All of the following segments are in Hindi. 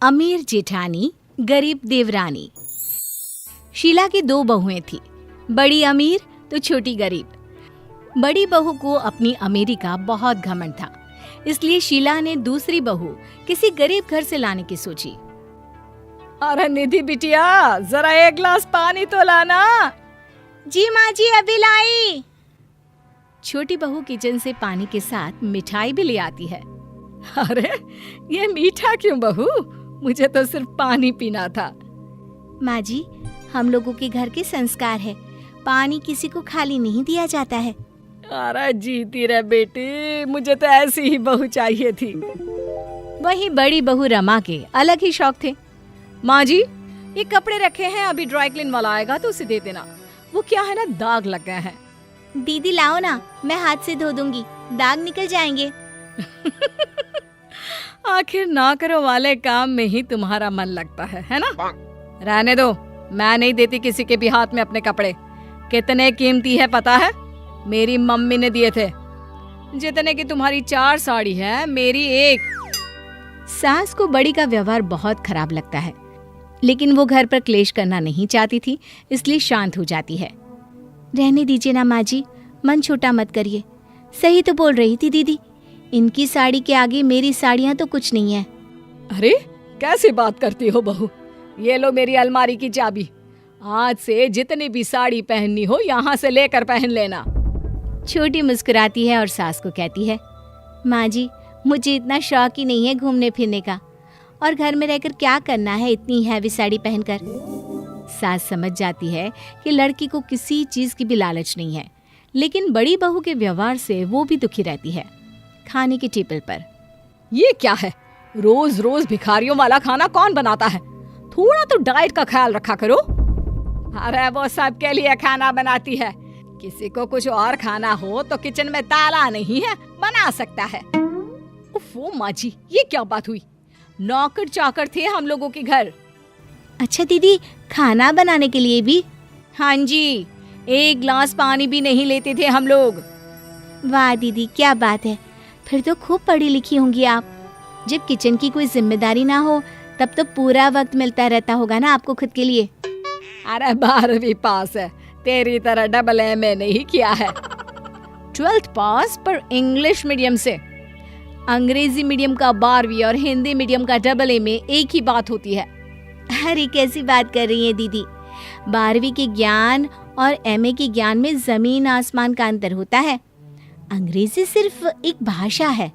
अमीर जेठानी, गरीब देवरानी। शीला की 2 बहुएं थी, बड़ी अमीर तो छोटी गरीब। बड़ी बहू को अपनी अमीरी का बहुत घमंड था, इसलिए शीला ने दूसरी बहू किसी गरीब घर से लाने की सोची। अरे निधि बिटिया, जरा 1 गिलास पानी तो लाना। जी माँ जी, अभी लाई। छोटी बहू किचन से पानी के साथ मिठाई भी ले आती है। अरे ये मीठा क्यों बहू? मुझे तो सिर्फ पानी पीना था। माँ जी, हम लोगों के घर के संस्कार है, पानी किसी को खाली नहीं दिया जाता है। अरे जीती रहे बेटी, मुझे तो ऐसी ही बहू चाहिए थी। वही बड़ी बहू रमा के अलग ही शौक थे। माँ जी, ये कपड़े रखे हैं, अभी ड्राई क्लीन वाला आएगा तो उसे दे देना। वो क्या है ना, दाग लग गए हैं। दीदी लाओ ना, मैं हाथ से धो दूंगी, दाग निकल जाएंगे। आखिर ना करो वाले काम में ही तुम्हारा मन लगता है ना? रहने दो, मैं नहीं देती किसी के भी हाथ में अपने कपड़े। कितने कीमती है पता है? मेरी मम्मी ने दिए थे। जितने की तुम्हारी 4 साड़ी है, मेरी 1। सास को बड़ी का व्यवहार बहुत खराब लगता है, लेकिन वो घर पर क्लेश करना नहीं चाहती थी, इसलिए शांत हो जाती है। रहने दीजिए ना माँ जी, मन छोटा मत करिए। सही तो बोल रही थी दीदी, इनकी साड़ी के आगे मेरी साड़ियाँ तो कुछ नहीं है। अरे कैसी बात करती हो बहू? ये लो मेरी अलमारी की चाबी। आज से जितनी भी साड़ी पहननी हो यहाँ से लेकर पहन लेना। छोटी मुस्कुराती है और सास को कहती है, माँ जी, मुझे इतना शौक ही नहीं है घूमने फिरने का, और घर में रहकर क्या करना है इतनी हैवी साड़ी पहनकर। सास समझ जाती है कि लड़की को किसी चीज की भी लालच नहीं है, लेकिन बड़ी बहू के व्यवहार से वो भी दुखी रहती है। खाने की टेबल पर ये क्या है? रोज रोज भिखारियों वाला खाना कौन बनाता है? थोड़ा तो डाइट का ख्याल रखा करो। अरे वो सबके लिए खाना बनाती है, किसी को कुछ और खाना हो तो किचन में ताला नहीं है, बना सकता है। उफ़ो माँ जी, ये क्या बात हुई? नौकर चाकर थे हम लोगों के घर। अच्छा दीदी, खाना बनाने के लिए भी? हाँ जी, 1 गिलास पानी भी नहीं लेते थे हम लोग। वाह दीदी, क्या बात है, फिर तो खूब पढ़ी लिखी होंगी आप। जब किचन की कोई जिम्मेदारी ना हो तब तो पूरा वक्त मिलता रहता होगा ना आपको खुद के लिए। अरे 12वीं पास है, तेरी तरह डबल MA नहीं किया है। 12th पास पर इंग्लिश मीडियम से। अंग्रेजी मीडियम का 12वीं और हिंदी मीडियम का डबल MA एक ही बात होती है। अरे कैसी बात कर रही है दीदी, 12वीं के ज्ञान और MA के ज्ञान में जमीन आसमान का अंतर होता है। अंग्रेजी सिर्फ एक भाषा है।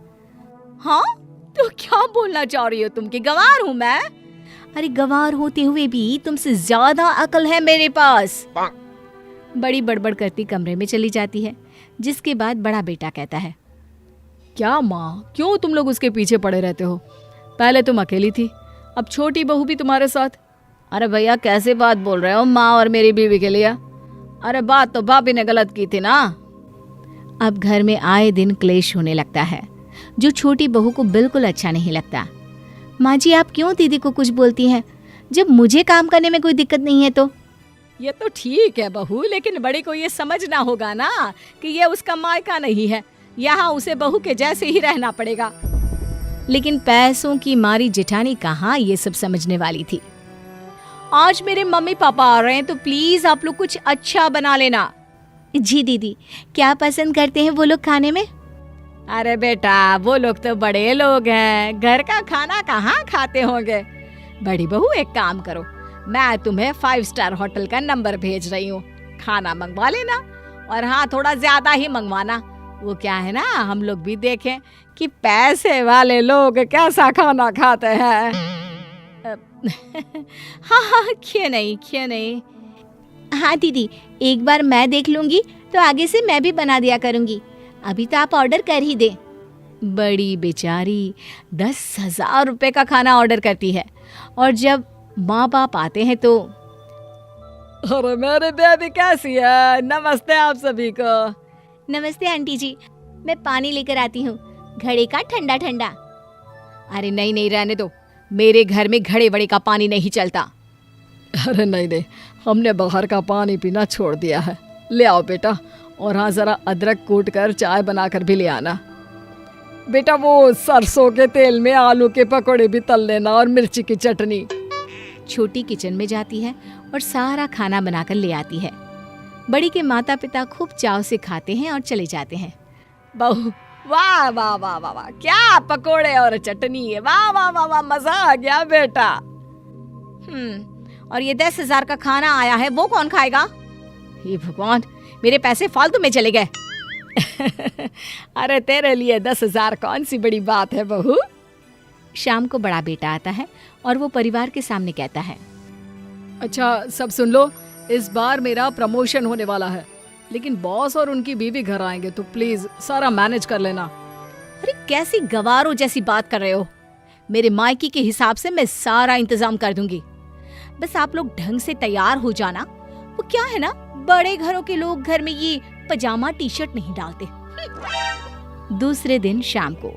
हाँ, तो क्या बोलना चाह रही हो तुम कि गंवार हूँ मैं? अरे गंवार होते हुए भी तुमसे ज्यादा अकल है मेरे पास। बड़ी बड़बड़ करती कमरे में चली जाती है, जिसके बाद बड़ा बेटा कहता है, क्या माँ, क्यों तुम लोग उसके पीछे पड़े रहते हो? पहले तुम अकेली थी, अब छोटी बहू भी तुम्हारे साथ। अरे भैया कैसे बात बोल रहे हो माँ और मेरी बीवी के लिए? अरे बात तो भाभी ने गलत की थी ना। अब घर में आए दिन क्लेश होने लगता है, जो छोटी बहू को बिल्कुल अच्छा नहीं लगता। माँ जी, आप क्यों दीदी को कुछ बोलती हैं, जब मुझे काम करने में कोई दिक्कत नहीं है तो? ये तो ठीक है बहू, लेकिन बड़ी को ये समझना होगा ना कि ये उसका मायका नहीं है, यहाँ उसे बहू के जैसे ही रहना पड़ेगा। लेकिन पैसों की मारी जेठानी कहाँ ये सब समझने वाली थी। आज मेरे मम्मी पापा आ रहे हैं तो प्लीज आप लोग कुछ अच्छा बना लेना। जी दीदी, क्या पसंद करते हैं वो लोग खाने में? अरे बेटा, वो लोग तो बड़े लोग हैं, घर का खाना कहाँ खाते होंगे। बड़ी बहू एक काम करो, मैं तुम्हें 5 स्टार होटल का नंबर भेज रही हूँ, खाना मंगवा लेना, और हाँ थोड़ा ज्यादा ही मंगवाना। वो क्या है ना, हम लोग भी देखें कि पैसे वाले लोग कैसा खाना खाते हैं। हाँ, क्यों नहीं। हाँ दीदी, एक बार मैं देख लूंगी तो आगे से मैं भी बना दिया करूंगी। अभी तो आप ऑर्डर कर ही दे। बड़ी बेचारी 10,000 रुपए का खाना ऑर्डर करती है, और जब माँ बाप आते हैं तो, अरे मेरे बेबी कैसी है? नमस्ते आप सभी को। नमस्ते आंटी जी, मैं पानी लेकर आती हूँ, घड़े का ठंडा ठंडा। अरे नहीं, रहने दो, मेरे घर में घड़े वड़े का पानी नहीं चलता। अरे नहीं, हमने बाहर का पानी पीना छोड़ दिया है। ले आओ बेटा, और हाँ जरा अदरक कूट कर चाय बनाकर भी ले आना। बेटा वो सरसों के तेल में आलू के पकोड़े भी तल लेना और मिर्ची की चटनी। छोटी किचन में जाती है और सारा खाना बनाकर ले आती है। बड़ी के माता पिता खूब चाव से खाते हैं और चले जाते हैं। बहू वाह वाह वाह वाह वाह, क्या पकोड़े और चटनी है, वाह वाह वाह वाह, मजा आ गया बेटा। और ये 10,000 का खाना आया है, वो कौन खाएगा? हे भगवान, मेरे पैसे फालतू में चले गए। अरे तेरे लिए 10,000 कौन सी बड़ी बात है बहू। शाम को बड़ा बेटा आता है और वो परिवार के सामने कहता है, अच्छा सब सुन लो, इस बार मेरा प्रमोशन होने वाला है, लेकिन बॉस और उनकी बीवी घर आएंगे तो प्लीज सारा मैनेज कर लेना। अरे कैसी गवारों जैसी बात कर रहे हो? मेरे मायके के हिसाब से मैं सारा इंतजाम कर दूंगी, बस आप लोग ढंग से तैयार हो जाना। वो क्या है ना, बड़े घरों के लोग घर में ये पजामा टी शर्ट नहीं डालते। दूसरे दिन शाम को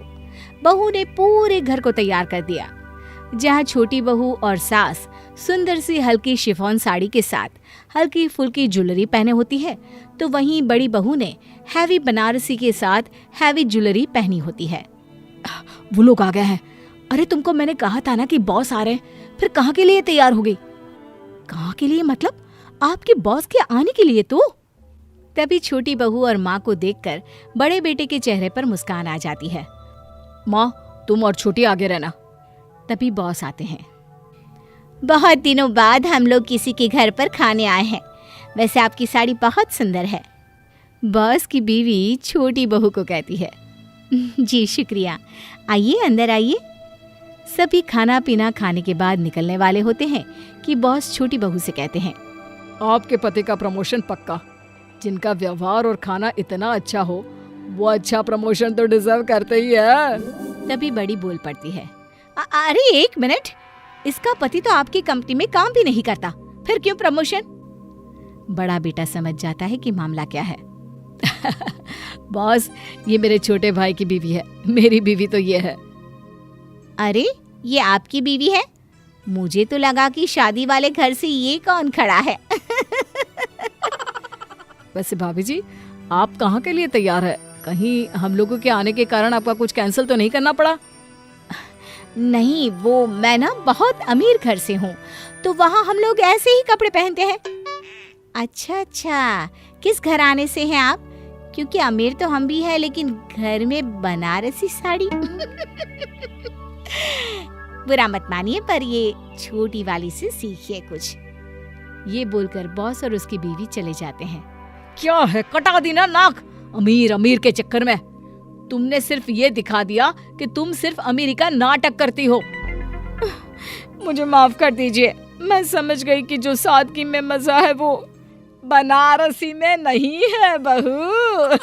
बहू ने पूरे घर को तैयार कर दिया। जहाँ छोटी बहू और सास सुंदर सी हल्की शिफॉन साड़ी के साथ हल्की फुल्की ज्वेलरी पहने होती है, तो वहीं बड़ी बहू ने हैवी बनारसी के साथ हैवी ज्वेलरी पहनी होती है। वो लोग आ गए हैं। अरे तुमको मैंने कहा था ना कि बॉस आ रहे हैं, फिर कहाँ के लिए तैयार हो गई? कहाँ के लिए मतलब? आपके बॉस के आने के लिए तो। तभी छोटी बहू और माँ को देखकर बड़े बेटे के चेहरे पर मुस्कान आ जाती है। माँ तुम और छोटी आगे रहना। तभी बॉस आते हैं। बहुत दिनों बाद हम लोग किसी के घर पर खाने आए हैं, वैसे आपकी साड़ी बहुत सुंदर है। बॉस की बीवी छोटी बहू को कहती है। जी शुक्रिया, आइए अंदर आइए। सभी खाना पीना खाने के बाद निकलने वाले होते हैं कि बॉस छोटी बहू से कहते हैं, आपके पति का प्रमोशन पक्का। जिनका व्यवहार और खाना इतना अच्छा हो वो अच्छा प्रमोशन तो डिजर्व करते ही है। तभी बड़ी बोल पड़ती है, अरे 1 मिनट, इसका पति तो आपकी कंपनी में काम भी नहीं करता, फिर क्यों प्रमोशन? बड़ा बेटा समझ जाता है कि मामला क्या है। बॉस ये मेरे छोटे भाई की बीवी है, मेरी बीवी तो ये है। अरे ये आपकी बीवी है? मुझे तो लगा कि शादी वाले घर से ये कौन खड़ा है। वैसे भाभी जी आप कहाँ के लिए तैयार है? कहीं हम लोगों के आने के कारण आपका कुछ कैंसिल तो नहीं करना पड़ा? नहीं, वो मैं ना बहुत अमीर घर से हूँ, तो वहाँ हम लोग ऐसे ही कपड़े पहनते हैं। अच्छा, किस घराने से हैं आप? क्योंकि अमीर तो हम भी हैं, लेकिन घर में बनारसी साड़ी। बुरा मत मानिए, पर ये छोटी वाली से सीखिए कुछ। ये बोलकर बॉस और उसकी बीवी चले जाते हैं। क्या है, कटा दी ना नाक। अमीर के चक्कर में तुमने सिर्फ ये दिखा दिया कि तुम सिर्फ अमीरी का नाटक करती हो। मुझे माफ कर दीजिए, मैं समझ गई कि जो सादगी में मजा है वो बनारसी में नहीं है बहू।